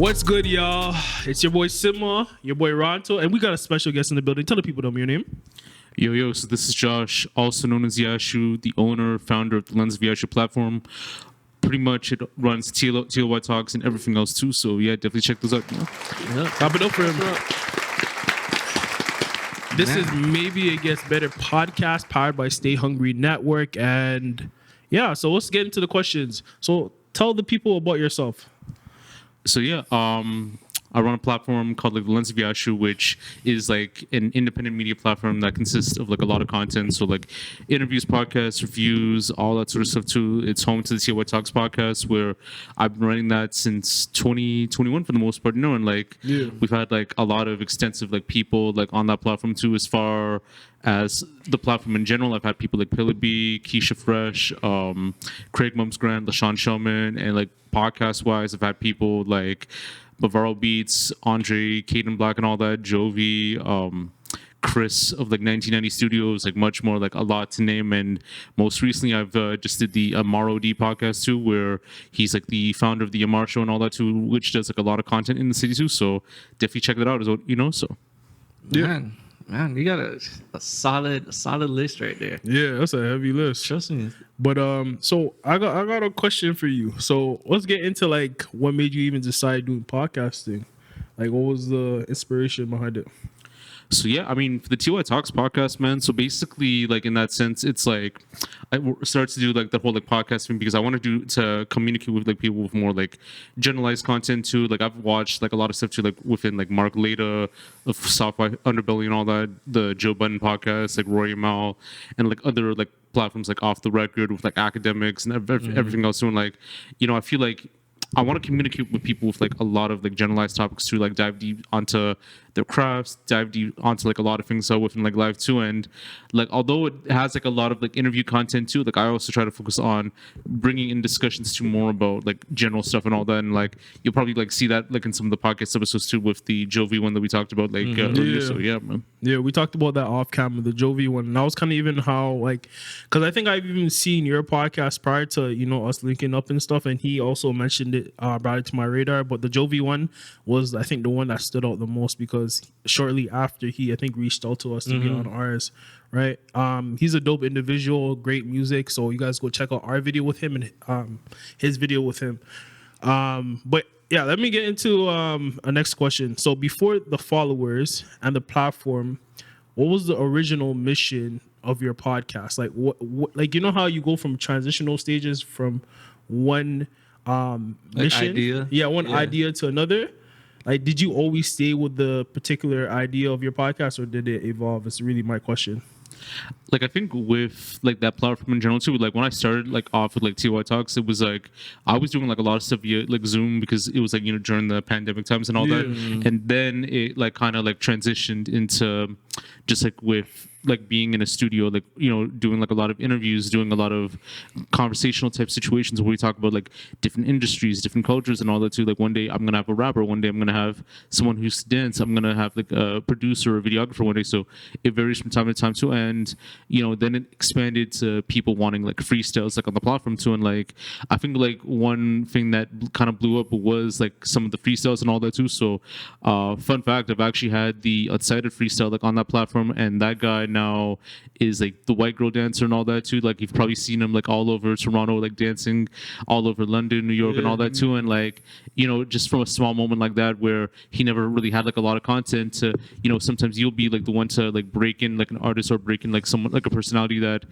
What's good, y'all? It's your boy Sima, your boy Ronto, and we got a special guest in the building. Tell the people your name. Yo, so this is Josh, also known as Yashu, the owner, founder of the Lens of Yashu platform. Pretty much it runs TLY Talks and everything else too, so yeah, definitely check those out. Clap it up for him. This is Maybe It Gets Better podcast powered by Stay Hungry Network. And yeah, so let's get into the questions. So tell the people about yourself. So yeah, I run a platform called like the Lens of Yashu, which is like an independent media platform that consists of like a lot of content. So like interviews, podcasts, reviews, all that sort of stuff too. It's home to the TLY Talks podcast, where I've been running that since 2021 for the most part. And like we've had like a lot of extensive like people like on that platform too. As far as the platform in general, I've had people like Pilly B, Keisha Fresh, Craig Mums Grant, LaShawn Shellman, and like podcast wise, I've had people like Bavaro Beats, Andre, Caden Black, and all that, Jovi, Chris of like 1990 Studios, like much more, like a lot to name. And most recently, I've just did the Amaro D podcast too, where he's like the founder of the Amar Show and all that too, which does like a lot of content in the city too. So definitely check that out as well, you know. So Man, you got a solid list right there. Yeah, that's a heavy list. Trust me. But so I got a question for you. So let's get into like what made you even decide doing podcasting. Like, what was the inspiration behind it? So yeah, I mean, for the TLY Talks podcast, man. So basically, like in that sense, it's like I started to do like the whole like podcasting because I want to communicate with like people with more like generalized content too. Like I've watched like a lot of stuff too, like within like Mark Leda of South by Underbelly and all that, the Joe Budden podcast, like Roy Amal, and like other like platforms like Off the Record with like academics and everything else too. And like, you know, I feel like I want to communicate with people with like a lot of like generalized topics to like dive deep onto their crafts, dive deep onto like a lot of things within like life too. And like although it has like a lot of like interview content too, like I also try to focus on bringing in discussions to more about like general stuff and all that. And like you'll probably like see that like in some of the podcast episodes too with the Jovi one that we talked about like earlier. So yeah, man. Yeah, we talked about that off camera, the Jovi one, and that was kind of even how like, because I think I've even seen your podcast prior to us linking up and stuff, and he also mentioned it, brought it to my radar. But the Jovi one was, I think, the one that stood out the most because shortly after he, I think, reached out to us to be on ours, right? He's a dope individual, great music. So you guys go check out our video with him and his video with him. But yeah, let me get into a next question. So before the followers and the platform, what was the original mission of your podcast? Like what like, you know how you go from transitional stages from one mission, idea to another? Like, did you always stay with the particular idea of your podcast, or did it evolve? It's really my question. Like I think with like that platform in general too, like when I started like off with like TLY Talks, it was like I was doing like a lot of stuff via like Zoom because it was like during the pandemic times and all that, and then it like kind of like transitioned into just like with like being in a studio, like doing like a lot of interviews, doing a lot of conversational type situations where we talk about like different industries, different cultures and all that too. Like one day I'm gonna have a rapper, one day I'm gonna have someone who's dance, I'm gonna have like a producer or a videographer one day. So it varies from time to time too. And then it expanded to people wanting like freestyles like on the platform too. And like I think like one thing that kind of blew up was like some of the freestyles and all that too. So fun fact, I've actually had the Unsighted freestyle like on that platform, and that guy now is like the white girl dancer and all that too. Like you've probably seen him like all over Toronto, like dancing all over London, New York, and all that too. And like just from a small moment like that where he never really had like a lot of content to sometimes you'll be like the one to like break in like an artist or break in like someone like a personality that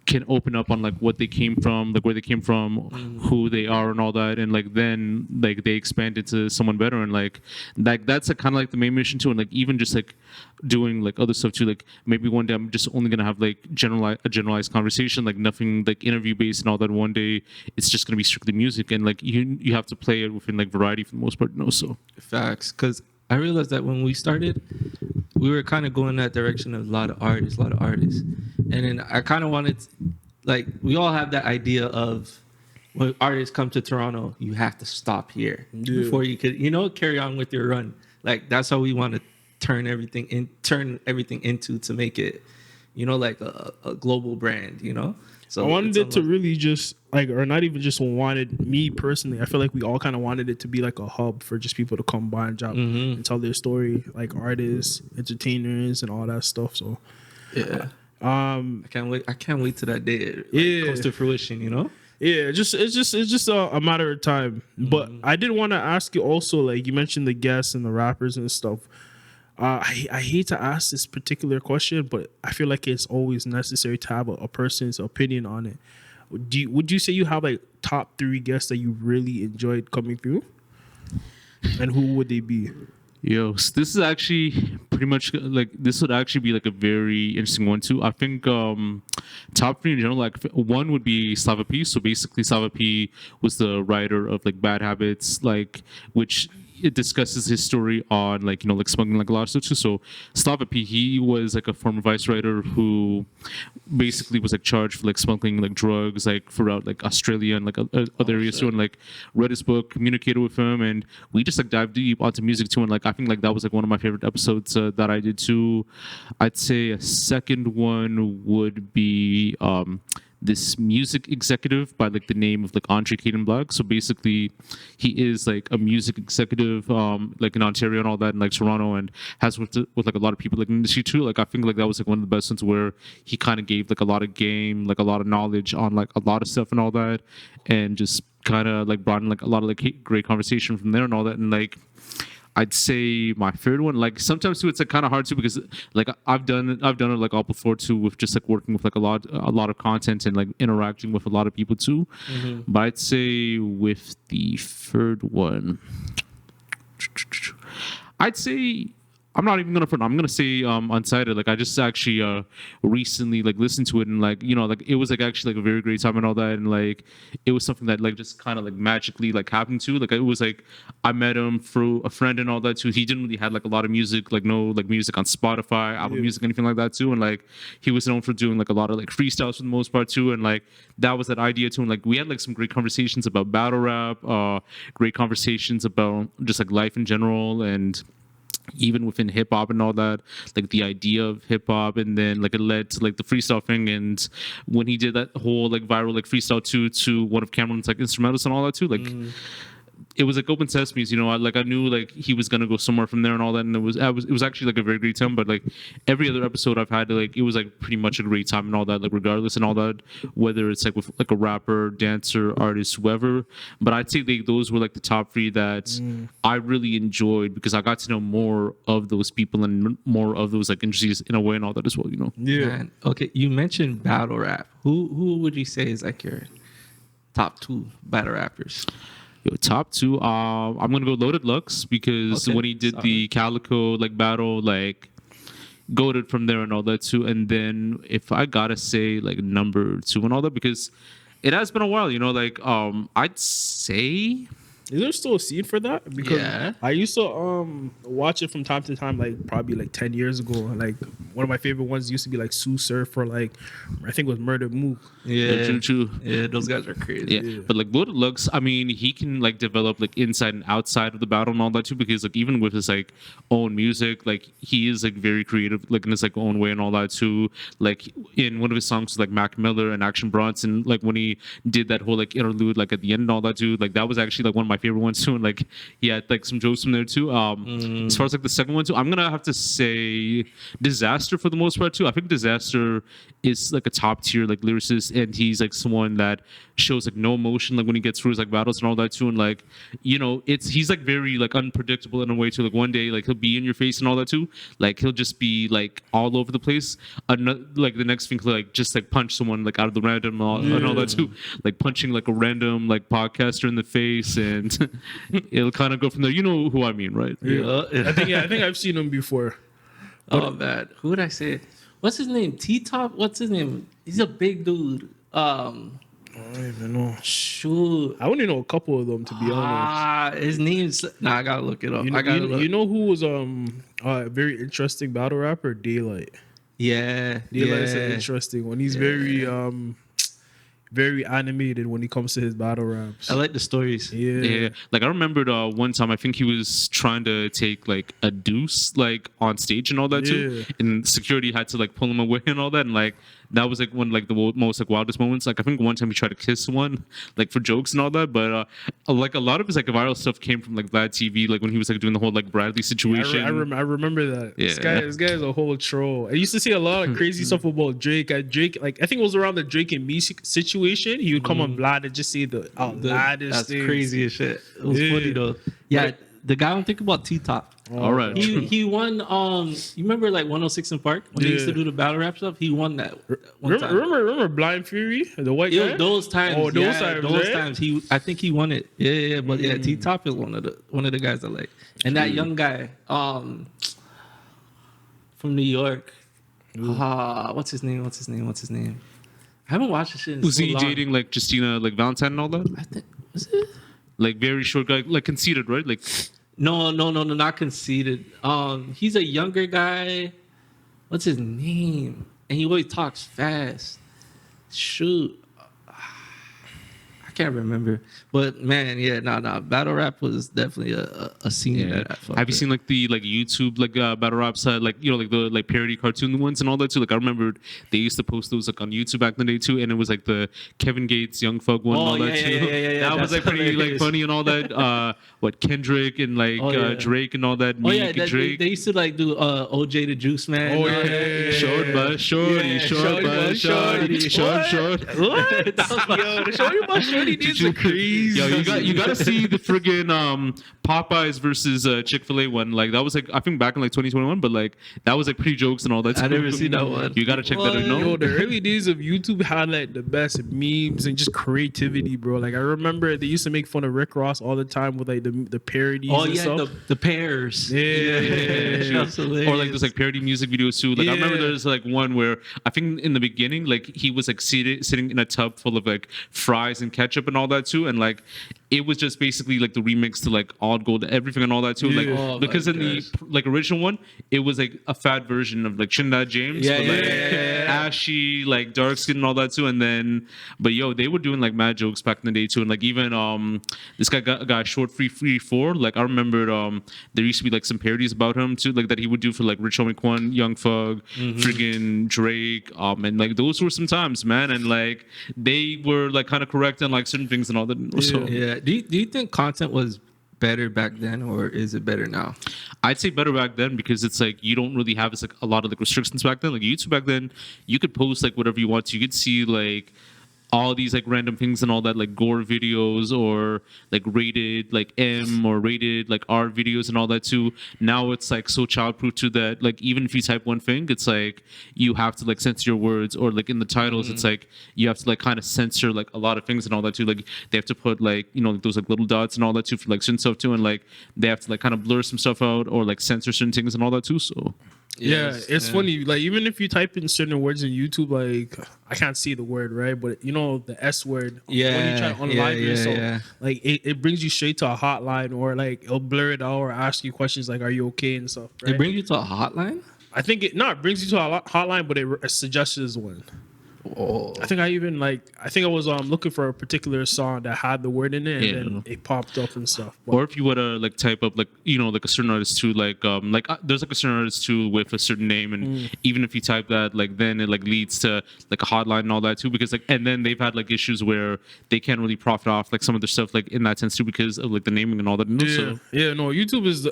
can open up on like what they came from, like where they came from, who they are and all that. And like then like they expand into someone better, and like that's like kind of like the main mission too. And like even just like doing like other stuff too, like maybe one day I'm just only gonna have like a generalized conversation, like nothing like interview based and all that. One day it's just gonna be strictly music, and like you have to plplay it within like variety for the most part. So Facts, because I realized that when we started, we were kind of going that direction of a lot of artists. And then I kind of wanted, like, we all have that idea of when artists come to Toronto, you have to stop here before you could, carry on with your run. Like, that's how we want to turn everything into to make it, like a global brand, So I wanted it's it to unlocked. really just like, or not even just wanted me personally. I feel like we all kind of wanted it to be like a hub for just people to come by and drop Mm-hmm. and tell their story, like artists, entertainers, and all that stuff. So, Yeah. um, I can't wait. I can't wait till that day like, Yeah. comes to fruition. You know. yeah, it's just a matter of time. But I did want to ask you also, like you mentioned the guests and the rappers and stuff. I hate to ask this particular question, but I feel like it's always necessary to have a person's opinion on it. Would you say you have like top 3 guests that you really enjoyed coming through, and who would they be? Yo, so this is actually pretty much like this would actually be like a very interesting one too. I think top 3 in general, like one would be Slava P. So basically, Slava P was the writer of like Bad Habits, like which it discusses his story on like like smuggling like a lot of stuff too. So Slava P, he was like a former vice writer who basically was like charged for like smuggling like drugs like throughout like Australia and like other areas too, and like read his book, communicated with him, and we just like dived deep onto music too. And like I think like that was like one of my favorite episodes that I did too. I'd say a second one would be this music executive by like the name of like Andre Caden Black. So basically, he is like a music executive, like in Ontario and all that, and like Toronto, and has with like a lot of people like in the industry too. Like I think like that was like one of the best ones where he kind of gave like a lot of game, like a lot of knowledge on like a lot of stuff and all that, and just kind of like brought in like a lot of like great conversation from there and all that, and like. I'd say my third one, like sometimes too, it's like kind of hard too because like I've done it like all before too with just like working with like a lot of content and like interacting with a lot of people too. But I'd say with the third one, I'd say I'm not even gonna front. I'm gonna say Unsighted. Like I just actually recently like listened to it and like like it was like actually like a very great time and all that, and like it was something that like just kind of like magically like happened to. Like it was like I met him through a friend and all that too. He didn't really had like a lot of music, like no like music on Spotify, Apple Music, anything like that too. And like he was known for doing like a lot of like freestyles for the most part too. And like that was that idea too. And like we had like some great conversations about battle rap, great conversations about just like life in general, and even within hip hop and all that, like the idea of hip hop, and then like it led to like the freestyle thing. And when he did that whole like viral like freestyle to one of Cameron's like instrumentals and all that too, like it was like open sesames, I knew like he was gonna go somewhere from there and all that, and it was actually like a very great time. But like every other episode I've had, like it was like pretty much a great time and all that, like regardless and all that, whether it's like with like a rapper, dancer, artist, whoever. But I'd say like those were like the top 3 that I really enjoyed because I got to know more of those people and more of those like industries in a way and all that as well. Yeah. Man, okay, you mentioned battle rap. Who would you say is like your top 2 battle rappers? Yo, top 2, I'm gonna go Loaded Lux because Okay, when he did the Calico like battle, like goated from there and all that too. And then if I gotta say like number 2 and all that, because it has been a while, like I'd say. Is there still a scene for that? Because Yeah. I used to watch it from time to time, like probably like 10 years ago. Like one of my favorite ones used to be like Sue Surf or like I think it was Murder Mook. Yeah, True. yeah, those guys are crazy. Yeah, but like Loaded Lux, I mean, he can like develop like inside and outside of the battle and all that too, because like even with his like own music, like he is like very creative, like in his like own way and all that too. Like in one of his songs, like Mac Miller and Action Bronson, like when he did that whole like interlude, like at the end and all that too, like that was actually like one of my favorite ones too, and like he had like some jokes from there too. As far as like the second one too, I'm gonna have to say Disaster for the most part too. I think Disaster is like a top tier like lyricist, and he's like someone that shows like no emotion like when he gets through his like battles and all that too. And like he's like very like unpredictable in a way too. Like one day like he'll be in your face and all that too. Like he'll just be like all over the place. Like the next thing he'll like just like punch someone like out of the random and all that too. Like punching like a random like podcaster in the face, and it'll kind of go from there. You know who I mean, right? Yeah. I think I've seen him before. Oh man, who would I say? What's his name? T-Top? What's his name? He's a big dude. I don't even know. Shoot. I only know a couple of them, to be honest. His name's I gotta look it up. You know, I gotta look. you know who was a very interesting battle rapper? Daylight. Yeah. Daylight is an interesting one. He's very animated when he comes to his battle raps. I like the stories. Yeah, like I remembered one time I think he was trying to take like a deuce like on stage and all that too, and security had to like pull him away and all that, and like that was like one like the most like wildest moments. Like I think one time he tried to kiss one, like for jokes and all that. But like a lot of his like viral stuff came from like Vlad TV, like when he was like doing the whole like Bradley situation. I remember that. Yeah. This guy is a whole troll. I used to see a lot of crazy stuff about Drake. Drake, like I think it was around the Drake and me situation. He would come on Vlad and just say the outlandish That's things. crazy as shit. It was funny though. Yeah, the guy I'm thinking about T-Top. All right. He won. You remember like 106 in Park when they used to do the battle rap stuff? He won that one time. Remember Blind Fury, the white guy? Those times. Oh, those those right? times. I think he won it. Yeah. But yeah, T-Top is one of the guys I like. And that young guy, from New York. What's his name? I haven't watched this shit in Was so he long. dating like Justina like Valentine and all that? I think was it? Like very short guy, like conceited, right? Like No, not conceited. He's a younger guy. What's his name? And he always talks fast. Shoot. I can't remember. But man, yeah, battle rap was definitely a scene that I fucked have you with. seen like the like YouTube like battle raps like like the like parody cartoon ones and all that too? Like I remember they used to post those like on YouTube back in the day too, and it was like the Kevin Gates Young Thug one and all that too. Yeah. That was like pretty like funny and all that. What Kendrick and like Drake and all that. Meek and Drake. They used to like do OJ the Juice Man. Oh, yeah. Short bus, shorty, short bus, shorty, short. What? Yo, the shorty bus shorty dudes are crazy. Yo, you gotta see the friggin' Popeyes versus Chick-fil-A one. Like that was like I think back in like 2021, but like that was like pre-jokes and all that. I never seen that one. You gotta check that out. No? Yo, the early days of YouTube had like the best memes and just creativity, bro. Like I remember they used to make fun of Rick Ross all the time with like the parodies. Oh and yeah, stuff. the pairs. Yeah. That's hilarious. Or like those like parody music videos too. Like I remember there's like one where I think in the beginning like he was like sitting in a tub full of like fries and ketchup and all that too, and like it was just basically like the remix to like Odd Gold everything and all that too. Like Oh, because my in the gosh. like original one it was like a fat version of like Shinda James, Yeah, but like yeah. ashy like dark skin and all that too. And then but they were doing like mad jokes back in the day too, and like even this guy got short free 4. Like I remembered there used to be like some parodies about him too, like that he would do for like Rich Homie Quan, Young Thug, friggin' Drake, and like those were some times, man, and like they were like kind of correct on like certain things and all that. So Yeah. Do you think content was better back then, or is it better now? I'd say better back then because it's like you don't really have like a lot of like restrictions back then. Like YouTube back then, you could post like whatever you want to. You could see like all these like random things and all that, like gore videos or like rated like M or rated like R videos and all that too. Now it's like so childproof to that like even if you type one thing, it's like you have to like censor your words, or like in the titles it's like you have to like kind of censor like a lot of things and all that too. Like they have to put like like those like little dots and all that too for like certain stuff too, and like they have to like kind of blur some stuff out or like censor certain things and all that too. So It's funny. Like even if you type in certain words in YouTube, like I can't see the word, right? But the S word. When you try on live, like it brings you straight to a hotline, or like it'll blur it out or ask you questions like, "Are you okay?" and stuff. Right? It brings you to a hotline. I think it brings you to a hotline, but it suggests one. Oh. I think I was looking for a particular song that had the word in it, and then it popped up and stuff. But, or if you were to like type up like like a certain artist too, like there's like a certain artist too with a certain name, and even if you type that, like then it like leads to like a hotline and all that too, because like and then they've had like issues where they can't really profit off like some of their stuff like in that sense too because of like the naming and all that. YouTube is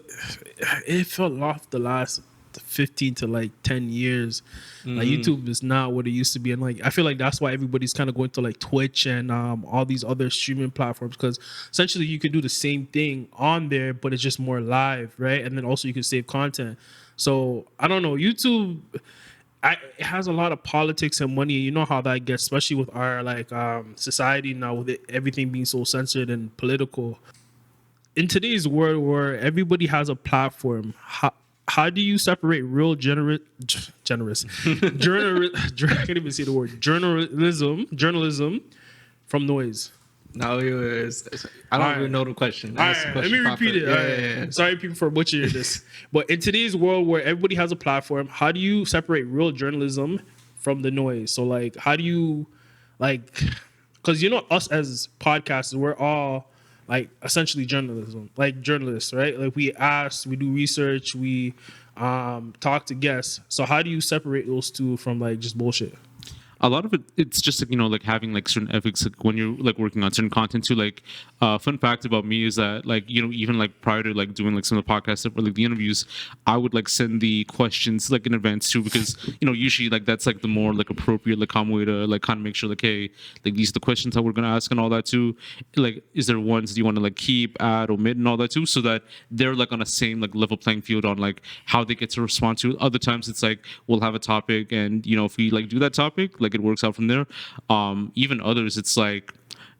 it fell off the last 15 to like 10 years. Like YouTube is not what it used to be, and like I feel like that's why everybody's kind of going to like Twitch and all these other streaming platforms, because essentially you could do the same thing on there but it's just more live, right? And then also you can save content. So I don't know, YouTube it has a lot of politics and money. You know how that gets, especially with our like society now, with everything being so censored and political. In today's world where everybody has a platform, how do you separate real generous I can't even say the word journalism from noise? No, I don't even know the question. All right, let me repeat it. Yeah. Sorry, people, for butchering this. But in today's world where everybody has a platform, how do you separate real journalism from the noise? So, like, how do you, like, because us as podcasters, we're all like essentially journalists, right? Like we do research, we talk to guests. So how do you separate those two from like just bullshit? a lot of it's just like, like having like certain ethics, like when you're like working on certain content too. Like fun fact about me is that like, even like prior to like doing like some of the podcasts or like the interviews, I would like send the questions like in advance too, because usually like that's like the more like appropriate like common way to like kind of make sure like, hey, like these are the questions that we're gonna ask and all that too. Like, is there ones that you want to like keep, add, omit, and all that too, so that they're like on a same like level playing field on like how they get to respond to it. Other times it's like we'll have a topic, and if we like do that topic, like it works out from there. Even others, it's like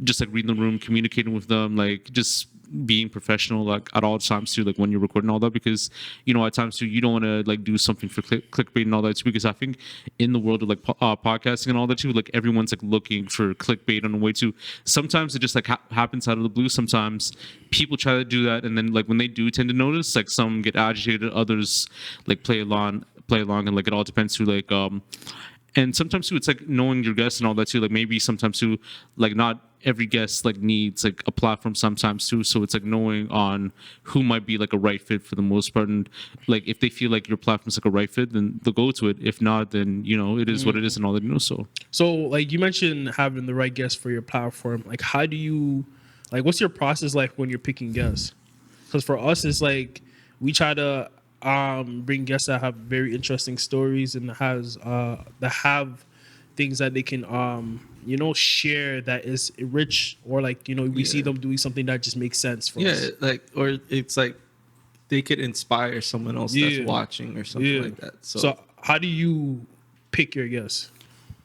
just like reading the room, communicating with them, like just being professional like at all times too, like when you're recording all that, because at times too you don't want to like do something for clickbait and all that too, because I think in the world of like podcasting and all that too, like everyone's like looking for clickbait on the way too. Sometimes it just like happens out of the blue. Sometimes people try to do that, and then like when they do tend to notice, like some get agitated, others like play along, and like it all depends too, like and sometimes too it's like knowing your guests and all that too, like maybe sometimes too like not every guest like needs like a platform sometimes too, so it's like knowing on who might be like a right fit for the most part, and like if they feel like your platform's like a right fit, then they'll go to it. If not, then it is what it is and all that. So like you mentioned having the right guest for your platform, like how do you like what's your process like when you're picking guests? Because for us it's like we try to bring guests that have very interesting stories and that have things that they can share that is rich, or like we see them doing something that just makes sense for us. Like, or it's like they could inspire someone else that's watching or something like that. So how do you pick your guests?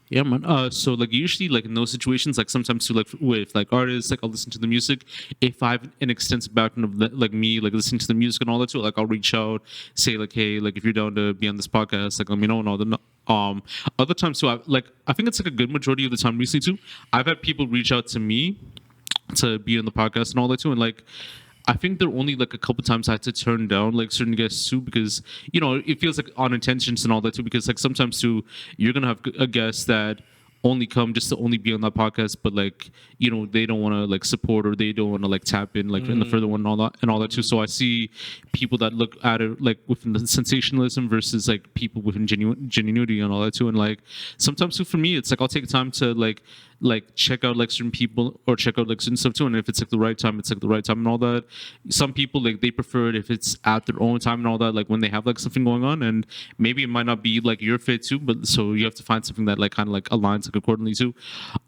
Yeah, man. So like usually like in those situations, like sometimes too, like with like artists, like I'll listen to the music. If I have an extensive background of like me, like listening to the music and all that too, like I'll reach out, say like, hey, like if you're down to be on this podcast, like let me know and all that. Other times too, I think it's like a good majority of the time recently too, I've had people reach out to me to be on the podcast and all that too, and like I think there are only like a couple times I had to turn down like certain guests too, because it feels like on intentions and all that too, because like sometimes too you're gonna have a guest that only come just to only be on that podcast, but like they don't want to like support, or they don't want to like tap in like in the further one and all that too. So I see people that look at it like within the sensationalism versus like people within genuinity and all that too. And like sometimes too for me it's like I'll take time to like check out like certain people or check out like certain stuff too, and if it's like the right time, it's like the right time and all that. Some people like they prefer it if it's at their own time and all that, like when they have like something going on, and maybe it might not be like your fit too, but so you have to find something that like kind of like aligns like accordingly too.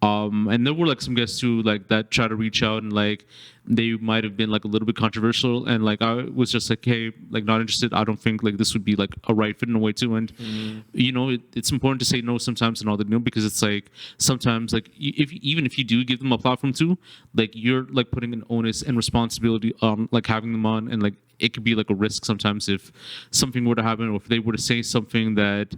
And there were like some guests too like that try to reach out, and like they might have been like a little bit controversial, and like I was just like, hey, like not interested. I don't think like this would be like a right fit in a way too. And it's important to say no sometimes and all that, because it's like sometimes like even if you do give them a platform too, like you're like putting an onus and responsibility on like having them on, and like it could be like a risk sometimes if something were to happen, or if they were to say something that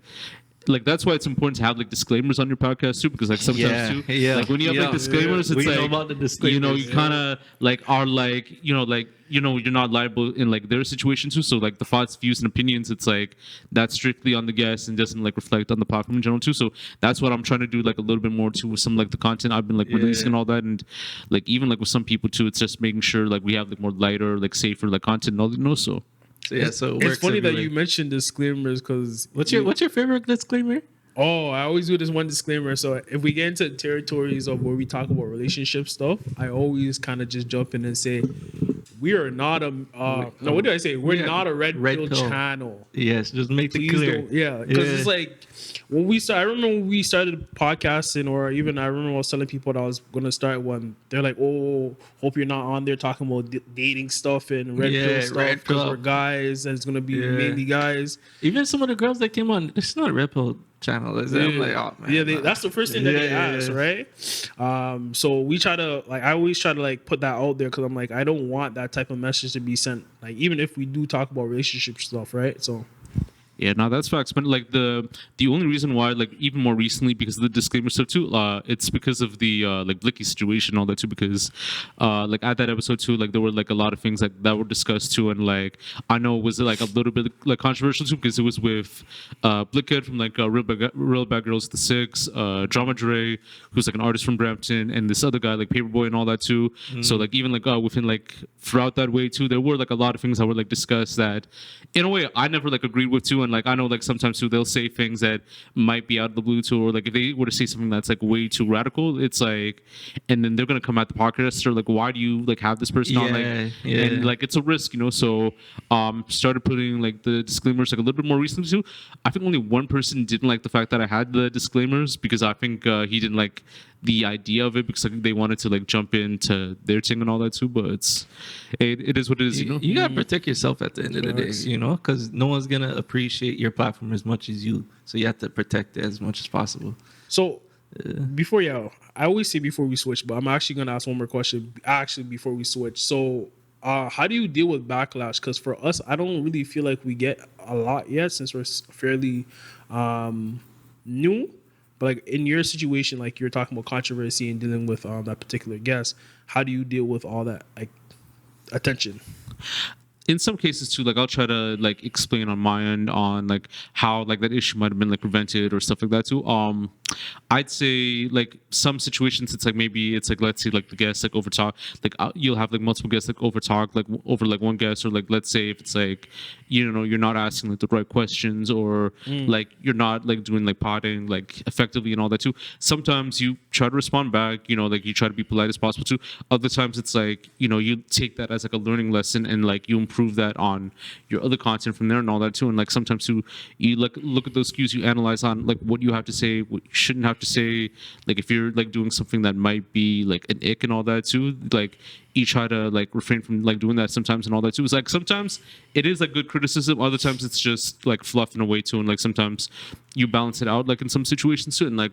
like that's why it's important to have like disclaimers on your podcast too, because like sometimes too like when you have like disclaimers, it's like know about the disclaimers, you kind of like are like you're not liable in like their situation too, so like the thoughts, views, and opinions, it's like that's strictly on the guest and doesn't like reflect on the platform in general too. So that's what I'm trying to do like a little bit more too with some like the content I've been like releasing and all that, and like even like with some people too, it's just making sure like we have like more lighter, like safer like content and all that, so so it's funny that you mentioned disclaimers, because what's your favorite disclaimer? I always do this one disclaimer. So if we get into territories of where we talk about relationship stuff, I always kind of just jump in and say we are not a no, what did I say? We're not a red pill channel. Yes, just make it clear. Because it's like when we started, I remember when we started podcasting, or even I remember I was telling people that I was going to start one. They're like, "Oh, hope you're not on there talking about dating stuff and red pill stuff, because we're guys and it's going to be mainly guys." Even some of the girls that came on, it's not a red pill channel. I'm like, oh man, that's the first thing that they ask, right? So we try to like, I always try to like put that out there, because I'm like, I don't want that type of message to be sent, like even if we do talk about relationship stuff, right? So yeah, no, that's facts. But like the only reason why, like even more recently, because of the disclaimer stuff too, it's because of the like Blicky situation and all that too. Because like at that episode too, like there were like a lot of things like that were discussed too, and like I know it was like a little bit like controversial too, because it was with Blickhead from like Real Bad Girls the Six, Drama Dre, who's like an artist from Brampton, and this other guy like Paperboy and all that too. So like even like within like throughout that way too, there were like a lot of things that were like discussed that in a way I never like agreed with too, and and like I know like sometimes too they'll say things that might be out of the blue too, or like if they were to say something that's like way too radical, it's like, and then they're gonna come at the podcast or like, why do you like have this person on, like, and like it's a risk, you know. So started putting like the disclaimers like a little bit more recently too. I think only one person didn't like the fact that I had the disclaimers, because I think he didn't like the idea of it, because I think they wanted to like jump into their thing and all that too. But it is what it is, you know. You gotta protect yourself at the end of the day, you know, because no one's gonna appreciate your platform as much as you. So you have to protect it as much as possible. So before I always say before we switch, but I'm actually gonna ask one more question. Actually, before we switch, so how do you deal with backlash? Because for us, I don't really feel like we get a lot yet, since we're fairly new. But like in your situation, like you're talking about controversy and dealing with that particular guest, how do you deal with all that like attention? In some cases too, like I'll try to like explain on my end on like how like that issue might have been like prevented or stuff like that too. I'd say like some situations it's like maybe it's like, let's say like the guest like over talk, like you'll have like multiple guests like over talk like over like one guest, or like let's say if it's like, you know, you're not asking like the right questions, or like you're not like doing like potting like effectively and all that too. Sometimes you try to respond back, you know, like you try to be polite as possible too. Other times it's like, you know, you take that as like a learning lesson, and like you improve that on your other content from there and all that too. And like sometimes too, you like look at those cues, you analyze on like what you have to say, what you shouldn't have to say. Like if you're like doing something that might be like an ick and all that too, like you try to like refrain from like doing that sometimes and all that too. It's like sometimes it is like good criticism, other times it's just like fluff in a way too, and like sometimes you balance it out like in some situations too. And like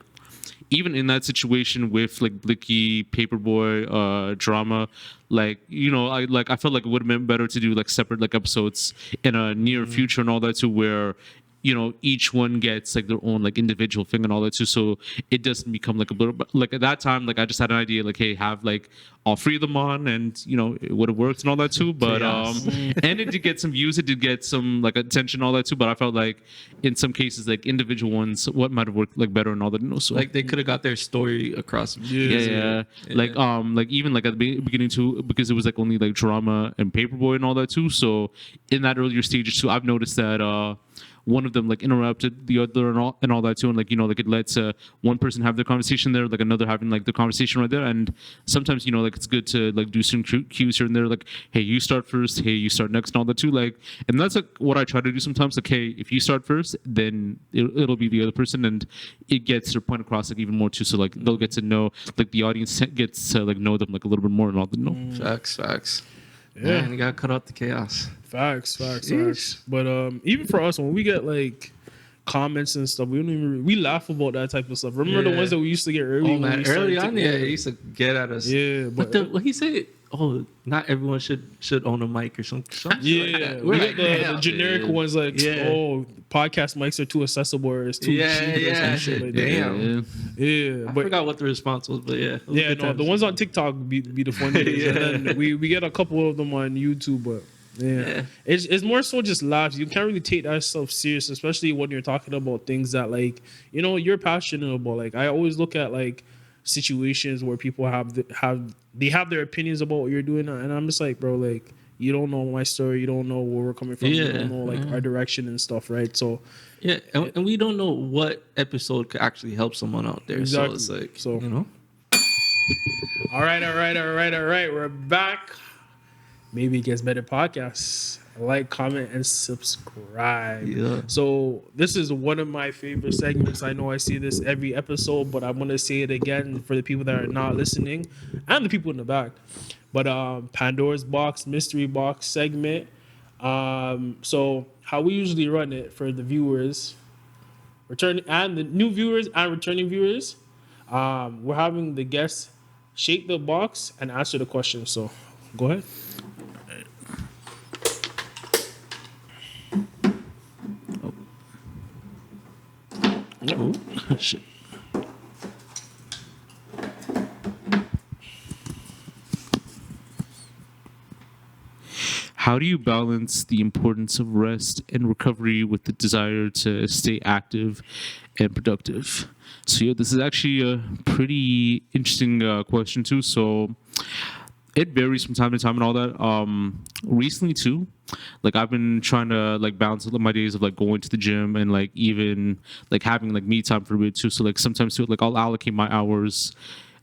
even in that situation with like Blicky Paperboy drama, like, you know, I felt like it would have been better to do like separate like episodes in a near future and all that too, where, you know, each one gets like their own like individual thing and all that too, so it doesn't become like a little bit like at that time, like I just had an idea like, hey, have like all three of them on, and you know it would have worked and all that too. But and it did get some views, it did get some like attention and all that too, but I felt like in some cases like individual ones what might have worked like better and all that, you know. So like they could have got their story across. Yeah. Like even like at the beginning too, because it was like only like drama and Paperboy and all that too, so in that earlier stages too, I've noticed that one of them like interrupted the other and all that too, and like, you know, like it led to one person have their conversation there, like another having like the conversation right there. And sometimes, you know, like it's good to like do some cues here and there, like, hey, you start first, hey, you start next and all that too, like. And that's like what I try to do sometimes, like, hey, if you start first, then it'll be the other person, and it gets their point across like even more too, so like they'll get to know, like the audience gets to like know them like a little bit more and all that. No, Facts. Yeah, Man, you gotta cut out the chaos. Facts. But even for us, when we get like comments and stuff, we laugh about that type of stuff. Remember the ones that we used to get early? Oh man, early on, yeah, he used to get at us. Yeah, but what he said? Oh, not everyone should own a mic or something. Yeah, Like we like, get the generic ones like, oh, podcast mics are too accessible, or it's too cheap, or some shit like that. Damn. Yeah, I but forgot what the response was, but yeah. yeah, no, the ones on TikTok be the funniest, and then we get a couple of them on YouTube, but. Yeah. It's more so just laughs. You can't really take that stuff serious, especially when you're talking about things that, like, you know, you're passionate about. Like, I always look at like situations where people have their opinions about what you're doing, and I'm just like, bro, like, you don't know my story, you don't know where we're coming from, you don't know like our direction and stuff, right? So yeah, and we don't know what episode could actually help someone out there. Exactly. So it's like, So you know. all right, we're back. Maybe It Gets Better podcasts. Like, comment, and subscribe. Yeah. So this is one of my favorite segments. I know I say this every episode, but I'm gonna say it again for the people that are not listening and the people in the back. But Pandora's Box, Mystery Box segment. So how we usually run it for the viewers, returning and the new viewers and returning viewers, we're having the guests shake the box and answer the question. So go ahead. oh shit. How do you balance the importance of rest and recovery with the desire to stay active and productive? So yeah, this is actually a pretty interesting question too. So It varies from time to time and all that. Recently too, like I've been trying to like balance my days of like going to the gym and like even like having like me time for a bit too. So like sometimes too, like I'll allocate my hours.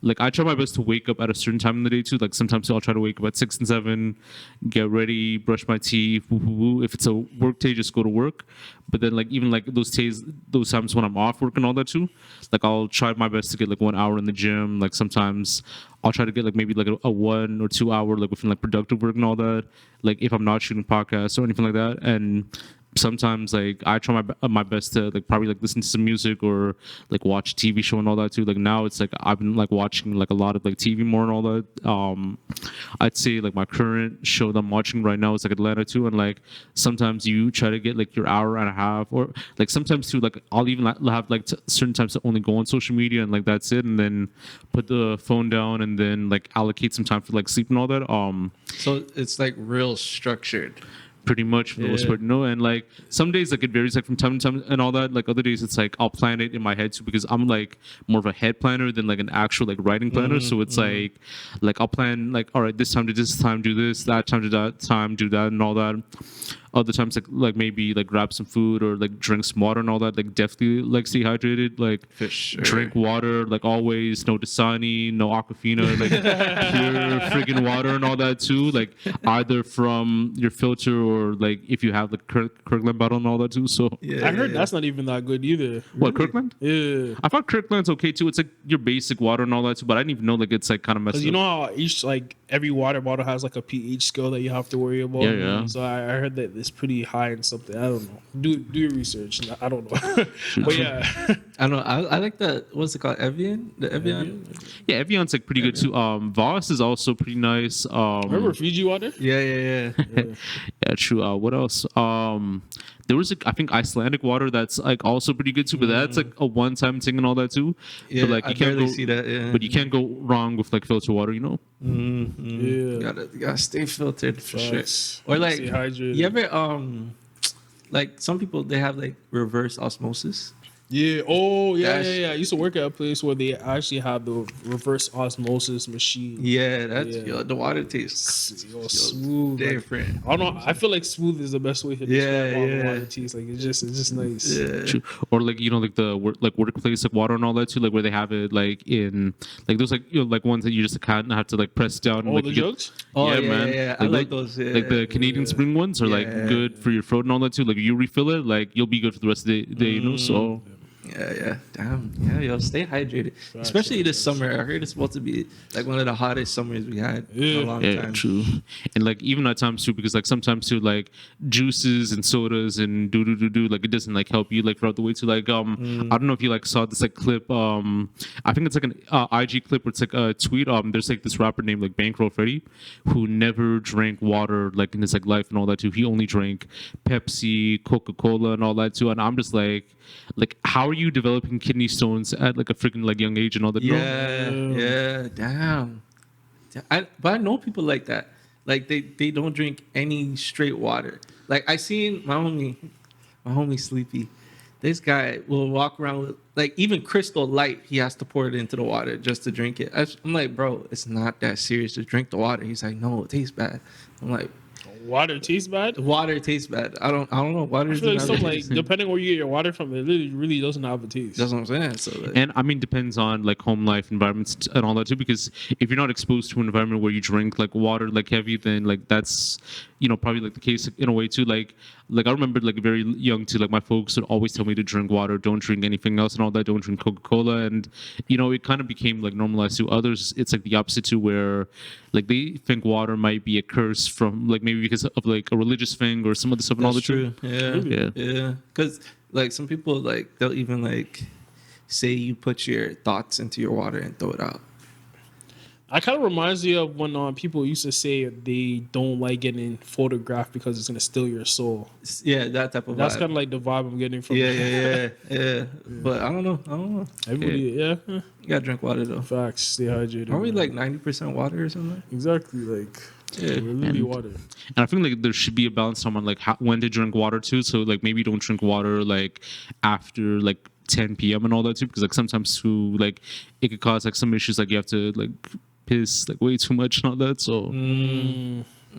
Like I try my best to wake up at a certain time in the day too. Like sometimes I'll try to wake up at 6 and 7, get ready, brush my teeth. Woo, woo, woo. If it's a work day, just go to work. But then like even like those days, those times when I'm off work and all that too, like I'll try my best to get like 1 hour in the gym. Like sometimes I'll try to get like maybe like a 1 or 2 hour like within like productive work and all that. Like if I'm not shooting podcasts or anything like that, and sometimes like I try my best to like probably like listen to some music or like watch a TV show and all that too. Like now it's like I've been like watching like a lot of like TV more and all that. I'd say like my current show that I'm watching right now is like Atlanta too, and like sometimes you try to get like your hour and a half, or like sometimes too like I'll even have like certain times to only go on social media and like that's it, and then put the phone down and then like allocate some time for like sleep and all that. So it's like real structured. Pretty much for the most part, no. And like some days like it varies like from time to time and all that. Like other days it's like I'll plan it in my head too, because I'm like more of a head planner than like an actual like writing planner. So it's like I'll plan like, all right, this time to this time do this, that time to that time do that and all that. Other times like maybe like grab some food or like drink some water and all that. Like definitely like stay hydrated, like For sure. drink water like always, no Dasani, no Aquafina, like pure friggin' water and all that too. Like either from your filter or like if you have the Kirkland bottle and all that too. So Yeah, I heard that's not even that good either. what, Kirkland? Yeah. I thought Kirkland's okay too. It's like your basic water and all that too, but I didn't even know like it's like kind of messed Because up. you know how each like every water bottle has like a pH scale that you have to worry about. Yeah. So I heard that it's pretty high in something. I don't know. Do your research. I don't know. But yeah. I know. I like the what's it called? Evian. The Evian. Yeah, Evian's like pretty good too. Voss is also pretty nice. Remember Fiji water? Yeah. Yeah, true. What else? There was I think Icelandic water that's like also pretty good too, but that's like a one-time thing and all that too. Yeah, but like I you can't barely go, see that. Yeah. but you can't go wrong with like filter water, you know. Yeah. Gotta stay filtered for Facts. sure. Or like, Stay hydrated. you ever like some people they have like reverse osmosis. Yeah. Oh, yeah. That's- I used to work at a place where they actually have the reverse osmosis machine. Yeah, that's Yeah. Yo, the water tastes Yo, smooth. Like, different. I don't know. I feel like smooth is the best way to Yeah, describe how the yeah. water tastes. Like it's just nice. Yeah. True. Or like like the workplace like water and all that too, like where they have it like in like those like like ones that you just kind of have to like press down. And, Oh, like, the you get- jugs? Oh, yeah, yeah, man. yeah. I like those. Yeah. Like the Canadian Spring ones are like Yeah. good for your throat and all that too. Like you refill it, like you'll be good for the rest of the day, you know. So Yeah. Damn. Yeah, yo, stay hydrated. Especially this summer. I heard it's supposed to be like one of the hottest summers we had in Yeah. a long yeah, time. true. And like even at times too, because like sometimes too, like juices and sodas and do like it doesn't like help you like throughout the way too. Like I don't know if you like saw this like clip. I think it's like an IG clip where it's like a tweet. There's like this rapper named like Bankroll Freddy who never drank water like in his like life and all that too. He only drank Pepsi, Coca-Cola, and all that too. And I'm just like how are you developing kidney stones at like a freaking like young age and all that? Yeah. Damn. But I know people like that. Like they don't drink any straight water. Like I seen my homie Sleepy. This guy will walk around with like even Crystal Light. He has to pour it into the water just to drink it. I'm like, bro, it's not that serious. Just drink the water. He's like, no, it tastes bad. I'm like, Water tastes bad. water tastes bad. I don't know. Water I is feel like not some a like taste. depending where you get your water from, it really doesn't have a taste. That's what I'm saying. So like, And I mean, depends on like home life environments and all that too. Because if you're not exposed to an environment where you drink like water like heavy, then like that's probably like the case in a way too. Like I remember like very young too. Like my folks would always tell me to drink water, don't drink anything else and all that. Don't drink Coca-Cola, and it kind of became like normalized to others. It's like the opposite too, where like they think water might be a curse from like maybe because of like a religious thing or some other stuff and all that that's true. Yeah. Yeah. Because like some people like they'll even like say you put your thoughts into your water and throw it out. I kind of reminds me of when people used to say they don't like getting photographed because it's gonna steal your soul. Yeah, that type of. That's vibe. kind of like the vibe I'm getting from. Yeah. But I don't know. Everybody, yeah. You gotta drink water though. Facts. Stay hydrated. Are we man. like 90% water or something? exactly like? Yeah. We're literally water. And I think like there should be a balance on like when to drink water too. So like maybe don't drink water like after like 10 p.m. and all that too, because like sometimes too like it could cause like some issues, like you have to like piss like way too much and all that. So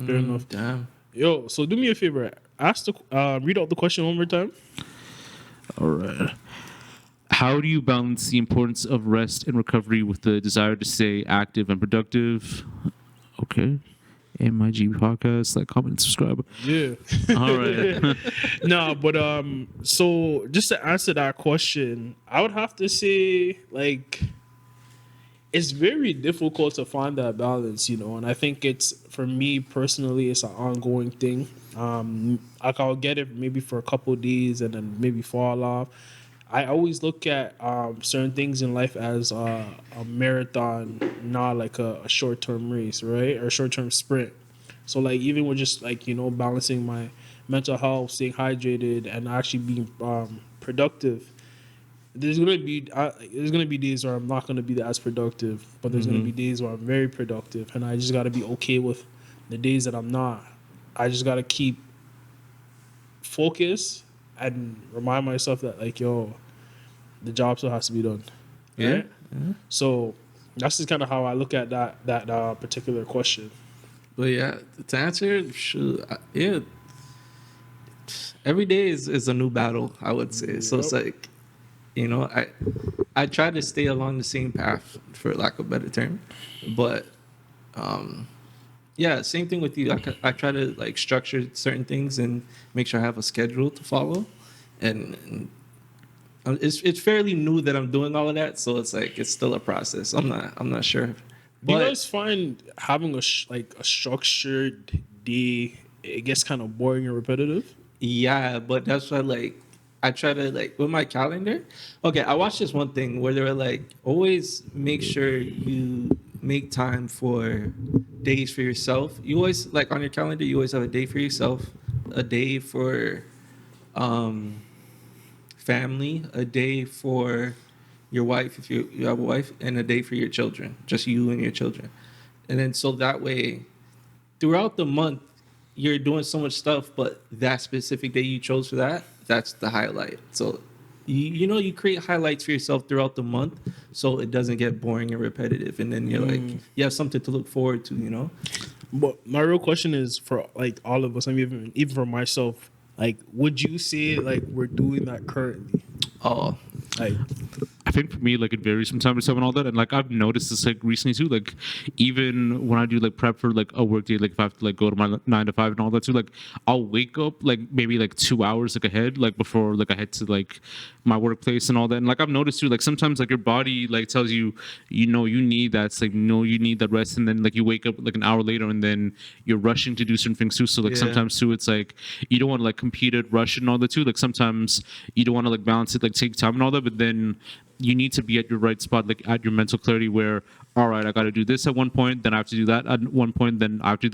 Fair enough. Damn. Yo, so do me a favor. Read out the question one more time. all right. How do you balance the importance of rest and recovery with the desire to stay active and productive? Okay. MIG podcast, like, comment, and subscribe. Yeah. All right. Nah, but so just to answer that question, I would have to say like it's very difficult to find that balance, and I think it's for me personally, it's an ongoing thing. Like I'll get it maybe for a couple of days and then maybe fall off. I always look at certain things in life as a marathon, not like a short term race, right? Or a short term sprint. So like even with just like balancing my mental health, staying hydrated, and actually being productive. There's gonna be days where I'm not gonna be as productive, but there's gonna be days where I'm very productive, and I just gotta be okay with the days that I'm not. I just gotta keep focus and remind myself that like the job still has to be done. Yeah. Right? So that's just kind of how I look at that particular question. But yeah, to answer, yeah, every day is a new battle, I would say. So it's like, I try to stay along the same path, for lack of a better term. But yeah, same thing with you. I try to like structure certain things and make sure I have a schedule to follow. And it's fairly new that I'm doing all of that, so it's like it's still a process. I'm not sure. Do you guys find having a structured day it gets kind of boring and repetitive? Yeah, but that's why like I try to like with my calendar. Okay, I watched this one thing where they were like, always make sure you make time for days for yourself. You always like on your calendar, you always have a day for yourself, a day for family, a day for your wife if you have a wife, and a day for your children, just you and your children. And then so that way throughout the month you're doing so much stuff, but that specific day you chose for that's the highlight. So you create highlights for yourself throughout the month so it doesn't get boring and repetitive, and then you're like you have something to look forward to. But my real question is for like all of us, I mean even for myself, like would you say like we're doing that currently? Oh, Like I think for me, like it varies from time to time and all that. And like I've noticed this like recently too. Like even when I do like prep for like a work day, like if I have to like go to my 9 to 5 and all that too, like I'll wake up like maybe like 2 hours like ahead, like before like I head to like my workplace and all that. And like I've noticed too, like sometimes like your body like tells you, you need that. It's like you need that rest, and then like you wake up like an hour later and then you're rushing to do certain things too. So like sometimes too, it's like you don't want to like compete it, rush and all that too. Like sometimes you don't want to like balance it, like take time and all that, but then you need to be at your right spot, like at your mental clarity where, all right, I got to do this at one point, then I have to do that at one point, then I have to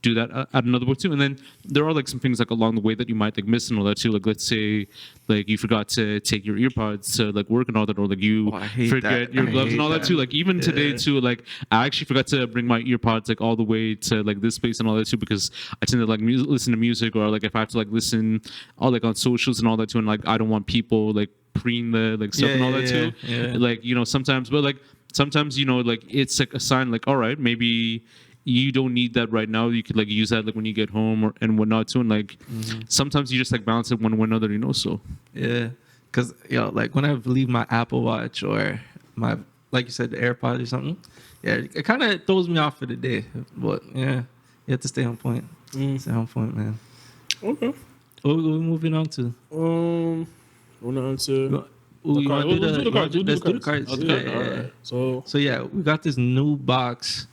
do that at another point too. And then there are like some things like along the way that you might like miss and all that too. Like let's say like you forgot to take your earpods to like work and all that, or like you forget your gloves and all that too. Like even today too, like I actually forgot to bring my earpods like all the way to like this place and all that too, because I tend to like listen to music, or like if I have to like listen all like on socials and all that too, and like I don't want people like preen the like stuff and all that too. Like sometimes, but like sometimes like it's like a sign like, all right, maybe you don't need that right now, you could like use that like when you get home and whatnot too. And like sometimes you just like balance it one way or another, so yeah, because like when I leave my Apple Watch or my, like you said, the AirPods or something, it kind of throws me off for the day. But yeah, you have to stay on point. Stay on point, man. Okay. What we moving on to? Want to answer? We want to do the cards. Let's do the cards. cards. Yeah. All right. So yeah, we got this new box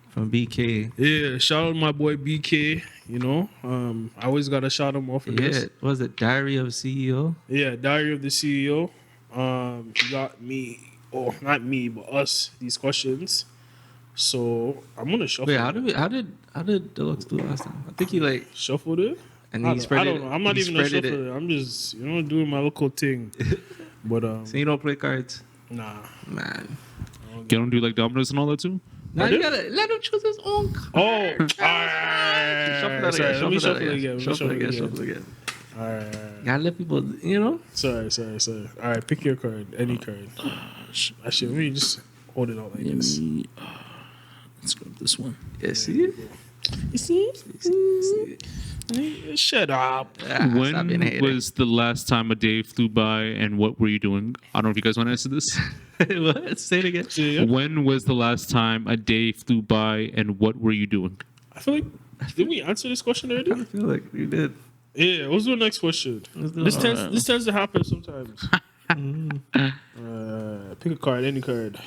from BK. yeah, shout out my boy BK. I always gotta shout him off for this. Yeah, was it Diary of a CEO? Yeah, Diary of the CEO. He got me, or not me, but us, these questions. So I'm gonna shuffle. Wait, how did Delux do it last time? I think he like shuffled it. And he spread it. I don't know. I'm not even a shuffler. I'm just doing my local thing. But so you don't play cards? Nah, man. you don't do like dominoes and all that too. Now you gotta let him choose his own card. Oh, all right. Let me shuffle again. Shuffle again. All right. Gotta let people, Sorry. All right, pick your card. Any card. Actually, let me just hold it out like this. Let's grab this one. Yeah, see it? You see? Shut up. Stop being a When hater. was the last time a day flew by, and what were you doing? I don't know if you guys want to answer this. What? Say it again. See ya. When was the last time a day flew by, and what were you doing? I feel like did we answer this question already? I feel like we did. Yeah. What's the next question? This tends to happen sometimes. Pick a card, any card.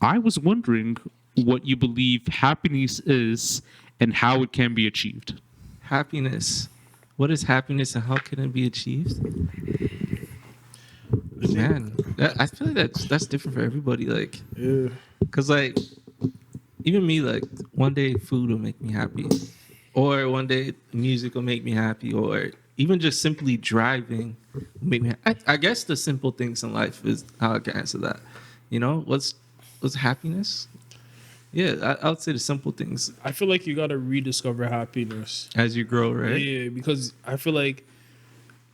I was wondering what you believe happiness is and how it can be achieved. Happiness. What is happiness and how can it be achieved? Man, I feel like that's different for everybody. Like, Yeah. cause like, even me, like one day food will make me happy, or one day music will make me happy, or even just simply driving will make me. I guess the simple things in life is how I can answer that. You know, what's happiness? Yeah, I would say the simple things I feel like you gotta rediscover happiness. as you grow, right? Yeah, because I feel like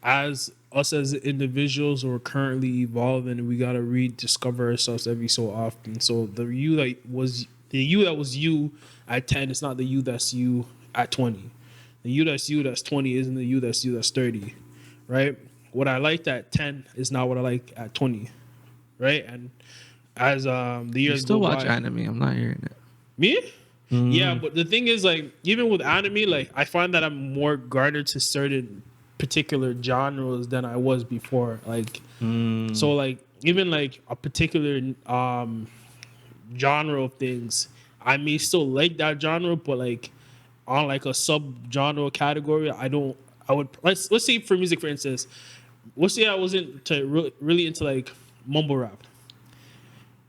as us as individuals we're currently evolving, we gotta rediscover ourselves every so often. So the you that was you at 10 is not the you that's you at 20. The you that's 20 isn't the you that's 30. Right? What I liked at 10 is not what I like at 20. Right? And as the You years still go watch by, anime? I'm not hearing it. me? Yeah, but the thing is, like, even with anime, like, I find that I'm more guarded to certain particular genres than I was before. Like, so, like, even like a particular genre of things, I may still like that genre, but like on like a sub genre category, I don't. I would let's say for music, for instance, let's say I wasn't really into like mumble rap.